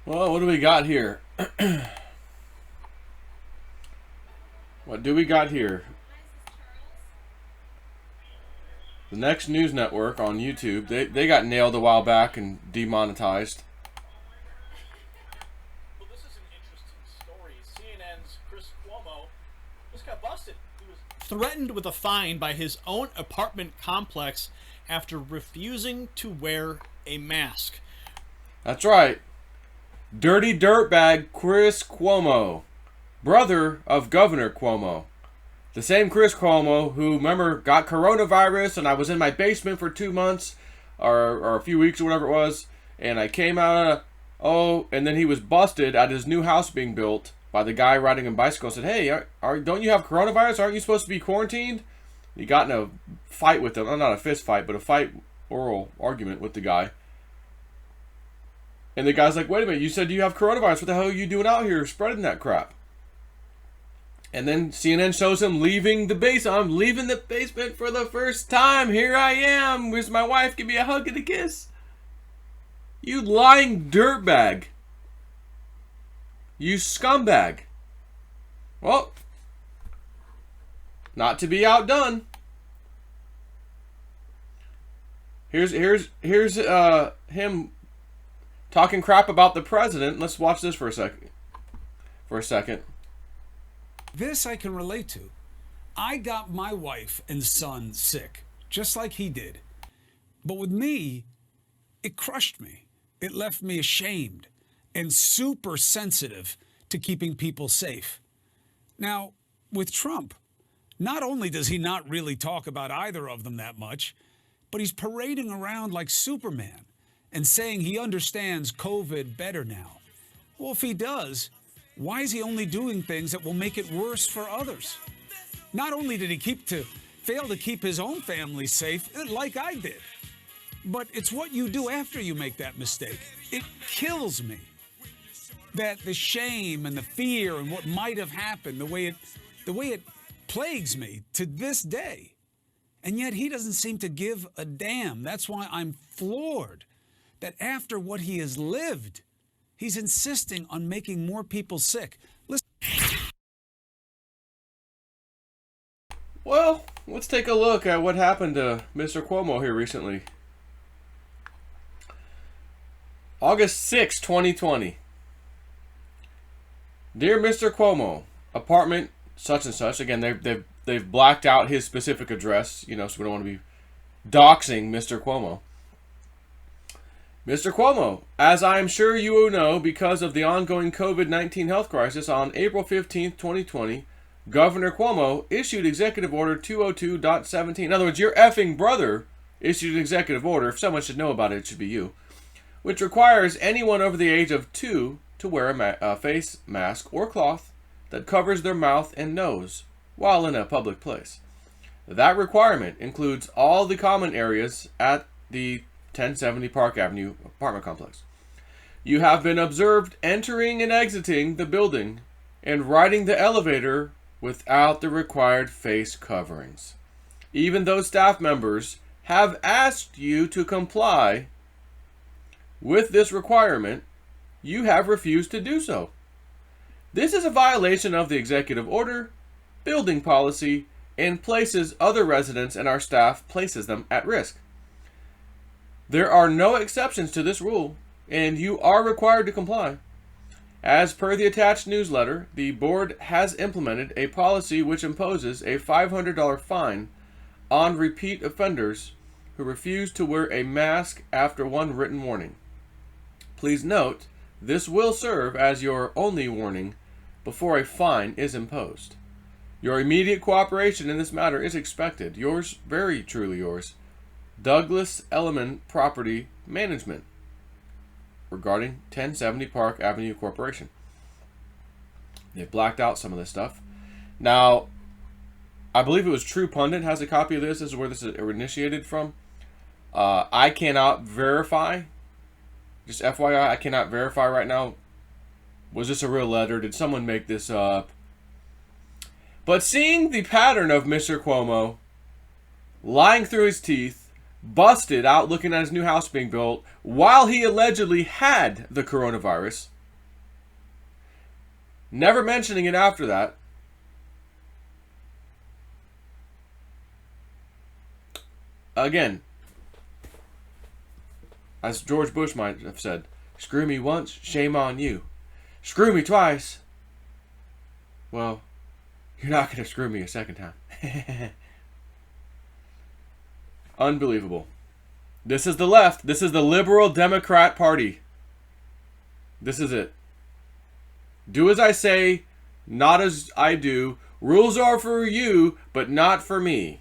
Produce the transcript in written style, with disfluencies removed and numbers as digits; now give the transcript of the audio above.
Well, what do we got here? What do we got here? The Next News Network on YouTube. They got nailed a while back and demonetized. Well, this is an interesting story. CNN's Chris Cuomo just got busted. He was threatened with a fine by his own apartment complex after refusing to wear a mask. That's right. Dirty dirtbag Chris Cuomo, brother of Governor Cuomo. The same Chris Cuomo who, remember, got coronavirus and I was in my basement for 2 months or a few weeks or whatever it was, and I came out and then he was busted at his new house being built by the guy riding a bicycle. Said, hey, don't you have coronavirus? Aren't you supposed to be quarantined? He got in a fight with him. Not a fist fight, but a oral argument with the guy. And the guy's like, wait a minute, you said you have coronavirus. What the hell are you doing out here spreading that crap? And then CNN shows him leaving the base. I'm leaving the basement for the first time. Here I am. Where's my wife? Give me a hug and a kiss. You lying dirtbag. You scumbag. Well, not to be outdone. Here's him talking crap about the president. Let's watch this for a second. This I can relate to. I got my wife and son sick, just like he did. But with me, it crushed me. It left me ashamed and super sensitive to keeping people safe. Now, with Trump, not only does he not really talk about either of them that much, but he's parading around like Superman and saying he understands COVID better now. Well, if he does, why is he only doing things that will make it worse for others? Not only did he fail to keep his own family safe, like I did, but it's what you do after you make that mistake. It kills me that the shame and the fear and what might have happened, the way it plagues me to this day. And yet he doesn't seem to give a damn. That's why I'm floored that after what he has lived, he's insisting on making more people sick. Listen. Well, let's take a look at what happened to Mr. Cuomo here recently. August 6, 2020. Dear Mr. Cuomo, apartment such and such. Again, they've blacked out his specific address, so we don't want to be doxing Mr. Cuomo. Mr. Cuomo, as I am sure you will know, because of the ongoing COVID-19 health crisis, on April 15th, 2020, Governor Cuomo issued Executive Order 202.17. In other words, your effing brother issued an executive order. If someone should know about it, it should be you. Which requires anyone over the age of 2 to wear a face mask or cloth that covers their mouth and nose while in a public place. That requirement includes all the common areas at the 1070 Park Avenue apartment complex. You have been observed entering and exiting the building and riding the elevator without the required face coverings. Even though staff members have asked you to comply with this requirement, you have refused to do so. This is a violation of the executive order, building policy, and places other residents and our staff places them at risk. There are no exceptions to this rule, and you are required to comply. As per the attached newsletter, the board has implemented a policy which imposes a $500 fine on repeat offenders who refuse to wear a mask after one written warning. Please note, this will serve as your only warning before a fine is imposed. Your immediate cooperation in this matter is expected. Yours, very truly yours, Douglas Elliman Property Management, regarding 1070 Park Avenue Corporation. They blacked out some of this stuff. Now, I believe it was True Pundit has a copy of this. This is where this is initiated from. I cannot verify. Just FYI, I cannot verify right now. Was this a real letter? Did someone make this up? But seeing the pattern of Mr. Cuomo lying through his teeth, busted out looking at his new house being built, while he allegedly had the coronavirus, never mentioning it after that. Again, as George Bush might have said, screw me once, shame on you. Screw me twice, well, you're not going to screw me a second time. Unbelievable. This is the left. This is the liberal Democrat Party. This is it. Do as I say, not as I do. Rules are for you, but not for me.